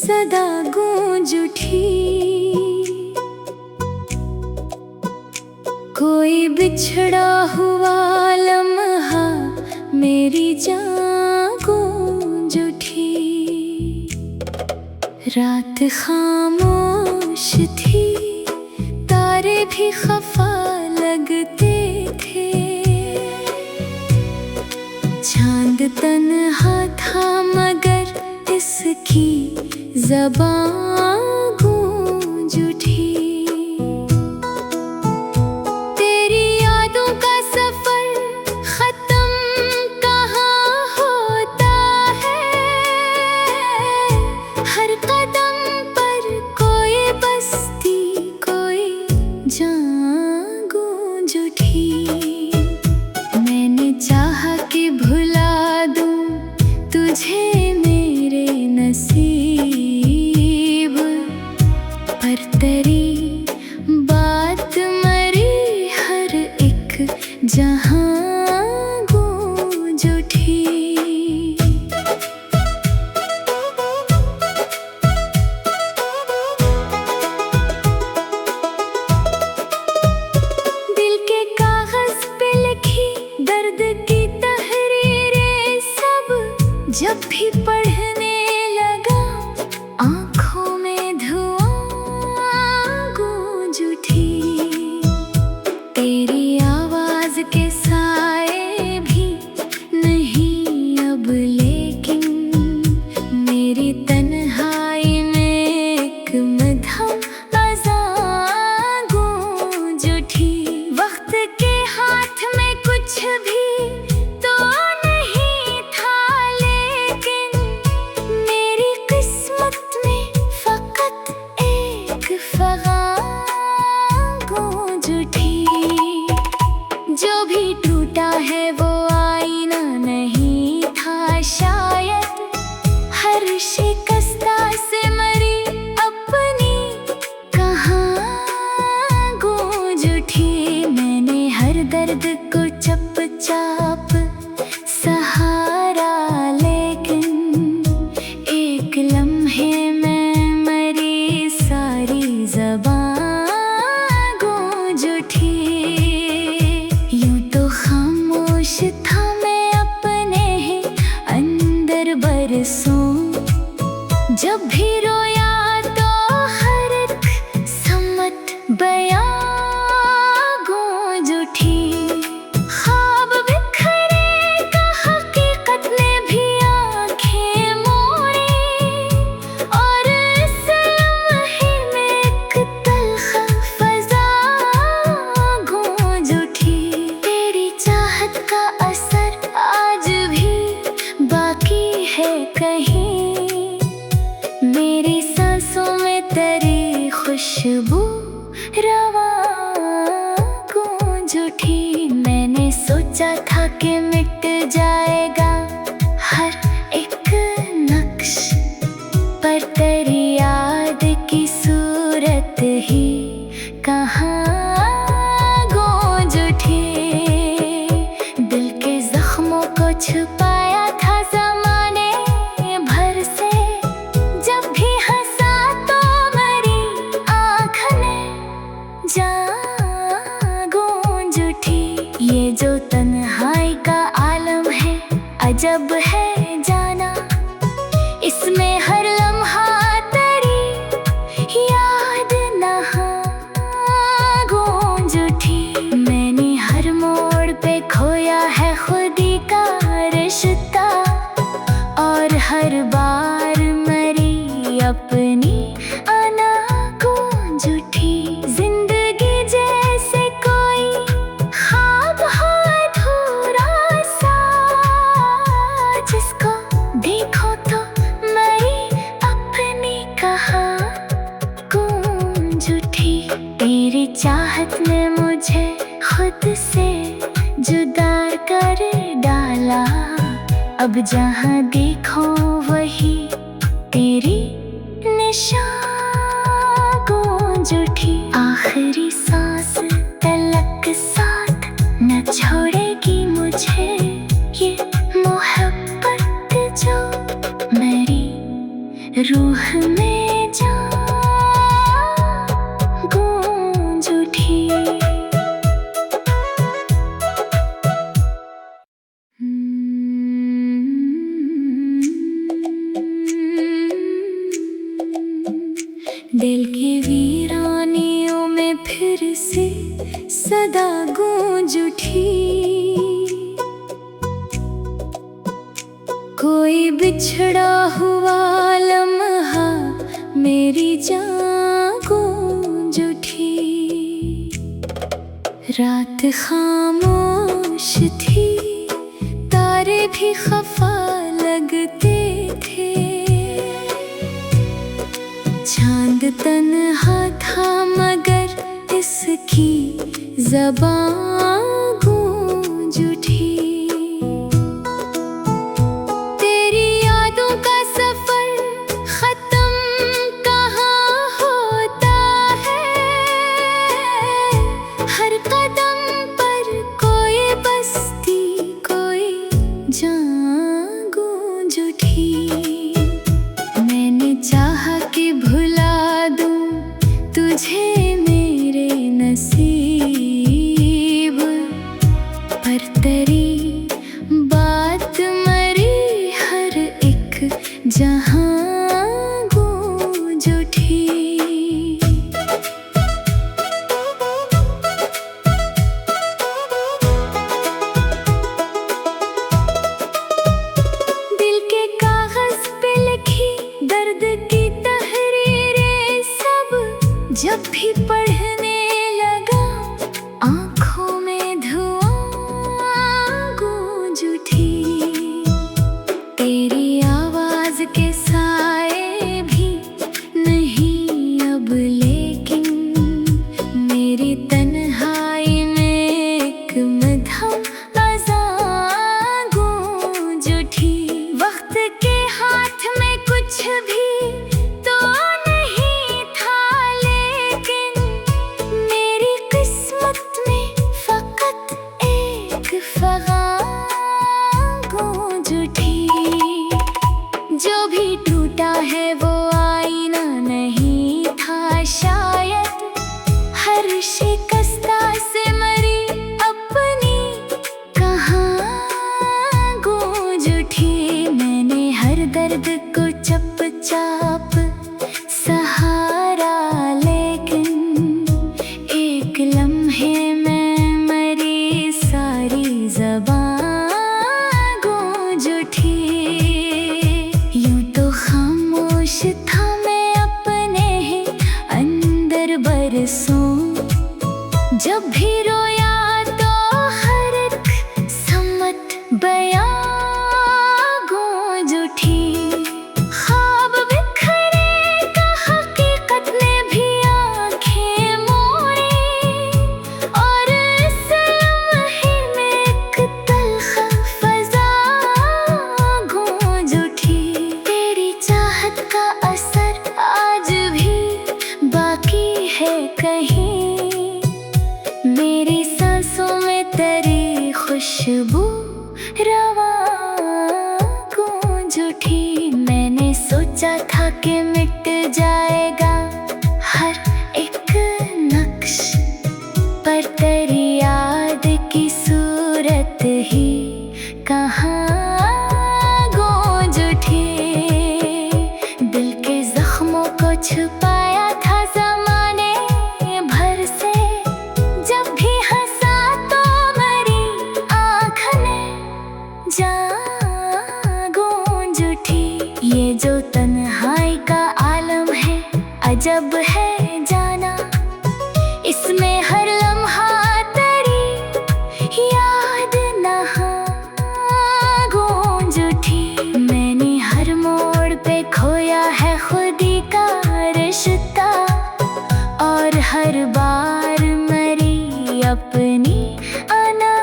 सदा गूंज उठी। कोई बिछड़ा हुआ लम्हा मेरी जान गूंज उठी। रात खामोश थी, तारे भी खफा लगते थे। चांद तन्हा था मगर इसकी ज़बान गूंज उठी। तेरी यादों का सफर खत्म कहाँ होता है। हर कदम पर कोई बस्ती, कोई जान गूंज उठी। मैंने चाहा कि भुला दूं तुझे मेरे नसीब, पर तेरी बात मरी हर एक जहां गूंज उठी। दिल के कागज पे लिखी दर्द की तहरीरें सब जब भी पढ़ने लगा आँखों में धुआं गूंज उठी। तेरी आवाज के साए भी नहीं अब, लेकिन मेरी तन्हाई में एक मध्यम अज़ान गूंज उठी। वक्त के हाथ में कुछ भी तो नहीं था, लेकिन मेरी किस्मत में फकत एक फ़ग़ान गूंज उठी। जो भी टूटा है वो आईना नहीं था शायद, हर शिकस्ता से मरी अपनी कहाँ गूंज उठी। मैंने हर दर्द को चुपचाप सहारा, लेकिन एक लम्हे में मरी सारी ज़बान गूंज उठी। यूं तो खामोश था मैं अपने ही अंदर बरसों, जब भी रोया तो हर एक सम्मत बयां गूंज उठी। ख्वाब बिखरे का हकीकत ने भी आंखें मोड़ी, और इस लम्हे में एक तल्ख़ फ़ज़ा गूंज उठी। तेरी चाहत का असर आज भी बाकी है कहीं, मेरी सांसों में तेरी खुशबू रवां गूंज उठी। मैंने सोचा था कि मिट जाएगा हर एक नक्श, पर तेरी याद की सूरत ही कहाँ गूंज उठी। दिल के जख्मों को छुपाया था ज़माने भर से, जब भी हंसा तो मेरी आँख ने जान गूंज उठी। ये जो तन्हाई का आलम है अजब है जाना, इसमें हर लम्हा तेरी याद नहाँ गूंज उठी। मैंने हर मोड़ पे खोया है खुदी का रिश्ता, और हर बार मरी अपनी अना गूंज उठी। जिंदगी जैसे कोई ख्वाब हो अधूरा सा, जिसको देखो तो मरी अपनी कहाँ गूंज उठी। तेरी चाहत ने मुझे खुद से जुदा कर डाला, अब जहाँ देखो वही तेरी निशान गूंज उठी। आखिरी सांस तलक साथ न छोड़ेगी मुझे ये मोहब्बत जो मेरी रूह में जा गूंज उठी। दिल के वीरानियों में फिर से सदा गूंज उठी। कोई बिछड़ा हुआ लम्हा मेरी जान गूंज उठी। रात खामोश थी, तारे भी खफा लगते थे। चांद तन्हा था मगर इसकी ज़बान गूंज उठी। तेरी यादों का सफर खत्म कहाँ होता है। हर कदम पर कोई बस्ती, कोई जान गूंज उठी। मैंने चाहा कि भुला दूं तुझे मेरे नसीब, पर तेरी बात मरी हर एक जहां गूंज उठी। दिल के कागज पे लिखी दर्द की तहरीरें सब जब भी पढ़ने लगा आँखों में धुआं गूंज उठी। तेरी आवाज के साए भी नहीं अब, लेकिन मेरी तन्हाई में एक मध्यम अज़ान गूंज उठी। वक्त के हाथ में कुछ भी तो नहीं था, लेकिन मेरी किस्मत में फकत एक फ़ग़ान गूंज उठी। जो भी टूटा है वो आईना नहीं था शायद, हर शिकस्ता से मरी अपनी कहाँ गूंज उठी। मैंने हर दर्द को चुपचाप सहारा, लेकिन एक लम्हे में मरी सारी ज़बान गूंज उठी। यूं तो खामोश था मैं अपने अंदर बरसों, जब भी रोया तो हर एक सम्मत बयां गूंज उठी। ख्वाब बिखरे का हकीकत ने भी आंखें मोड़ी, और इस लम्हे में एक तल्ख़ फ़ज़ा गूंज उठी। तेरी चाहत का असर आज भी बाकी है कहीं, मेरी सांसों में तेरी खुशबू रवां गूंज उठी। मैंने सोचा था कि मिट जाएगा हर एक नक्श, पर तेरी याद की सूरत ही कहाँ गूंज उठी। दिल के जख्मों को छुपाया था ज़माने भर से, जब भी हंसा तो मेरी आँख ने जान गूंज उठी। ये जो तन्हाई का आलम है अजब है जाना, इसमें हर लम्हा तेरी याद नहाँ गूंज उठी। मैंने हर मोड़ पे खोया है खुदी का रिश्ता, और हर बार मरी अपनी अना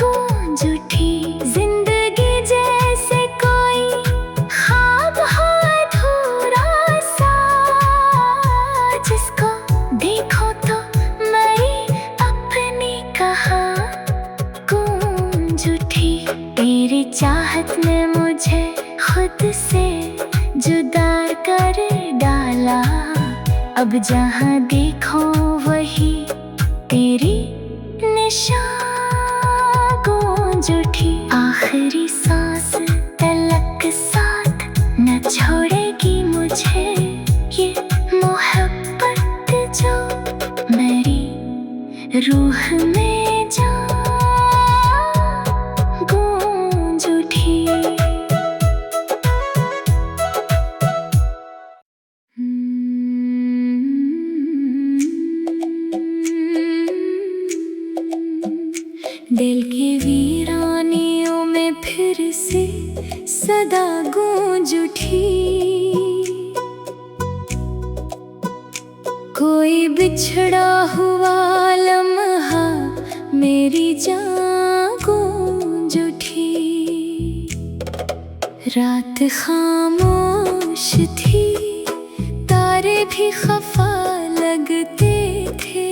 गूंज उठी। जिंदगी जैसे कोई ख्वाब हो अधूरा सा, जिसको देखो तो मेरी अपनी कहाँ गूंज उठी। तेरी चाहत ने मुझे खुद से जुदा कर अब जहाँ देखो वही तेरी निशान गूंज उठी। आखिरी सांस तलक साथ न छोड़ेगी मुझे ये मोहब्बत जो मेरी रूह में जा गूंज उठी। दिल के वीरानियों में फिर से सदा गूंज उठी। कोई बिछड़ा हुआ लम्हा मेरी जान गूंज उठी। रात खामोश थी, तारे भी खफा लगते थे।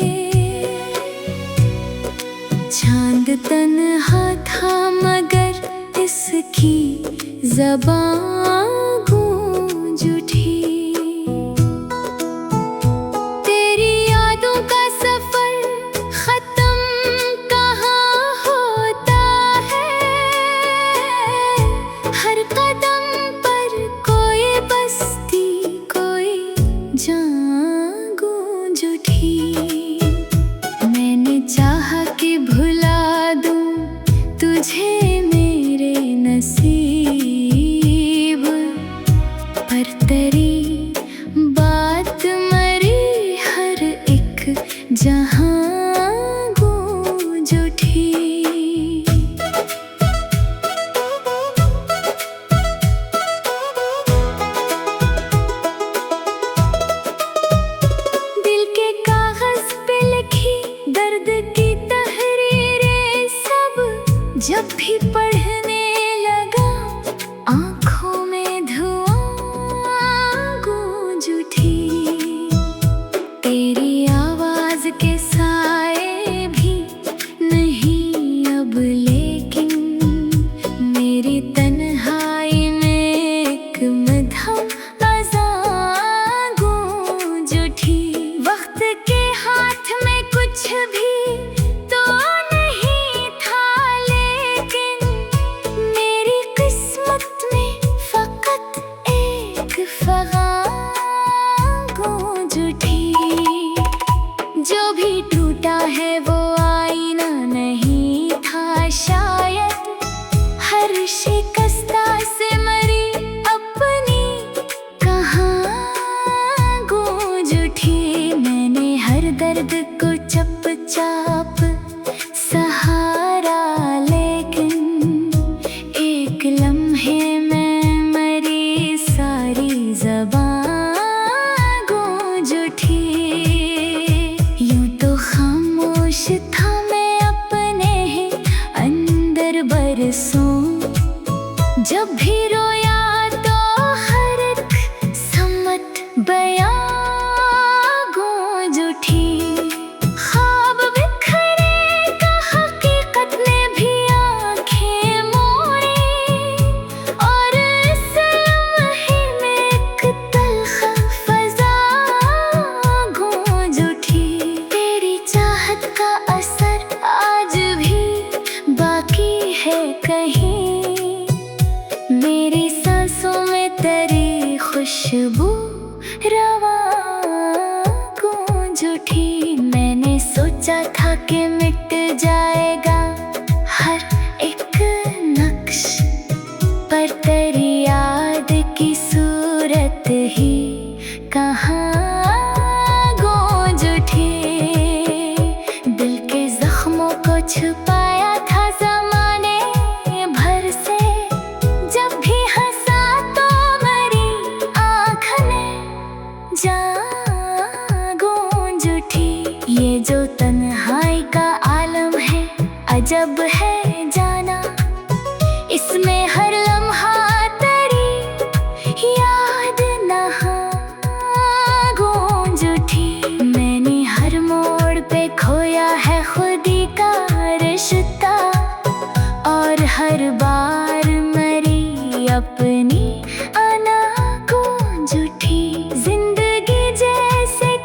चांद तन्हा था मगर इसकी ज़बान गूंज उठी। तेरी यादों का सफर खत्म कहाँ होता है। हर कदम पर कोई बस्ती कोई जान गूंज उठी। मैंने चाहा कि भुला दूं तुझे मेरे नसीब, पर तेरी बात मरी हर एक जहां गूंज उठी। दिल के कागज पे लिखी दर्द की तहरीरें सब जब भी पढ़ने लगा आँखों में धुआं गूंज उठी। तेरी आवाज के साए भी नहीं अब, लेकिन मेरी तन्हाई में एक मध्यम अज़ान गूंज उठी। वक्त के हाथ में कुछ भी तो नहीं था, लेकिन मेरी किस्मत में फकत एक फ़ग़ान गूंज उठी। जो भी टूटा है वो आईना नहीं था शायद, हर शिकस्ता से मरी अपनी कहाँ गूंज उठी। मैंने हर दर्द को चुपचाप सहारा, लेकिन एक लम्हे में मरी सारी ज़बान गूंज उठी। यूं तो खामोश था मैं अपने ही अंदर बरसों, जब भी रोया तो हर एक सम्मत बयां गूंज उठी। ख्वाब बिखरे का हकीकत ने भी आंखें मोड़ी, और इस लम्हे में एक तल्ख़ फ़ज़ा गूंज उठी। तेरी चाहत का असर आज भी बाकी है कहीं, मेरी सांसों में तेरी खुशबू रवां गूंज उठी। मैंने सोचा था कि मिट जाएगा हर एक नक्श, पर तेरी याद की सूरत ही कहाँ गूंज उठी। दिल के जख्मों को छुपाया था ज़माने भर से, जब भी हंसा तो मेरी आँख में जान गूंज उठी। ये जो तन्हाई का आलम है अजब है जाना, इसमें हर लम्हा तेरी याद नहाँ गूंज उठी। मैंने हर मोड़ पे खोया है खुदी का रिश्ता, और हर बार मरी अपनी अना गूंज उठी। जिंदगी जैसे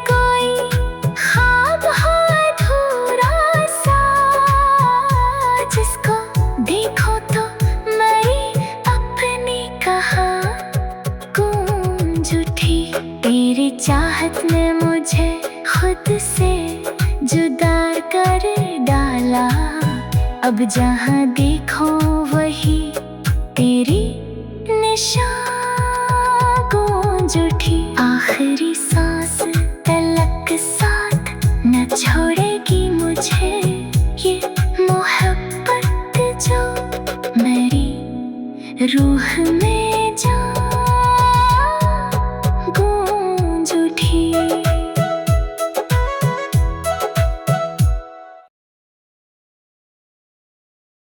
जुदा कर डाला। अब जहाँ देखो वही तेरी निशान गूंज उठी। आखिरी सांस तलक साथ न छोड़े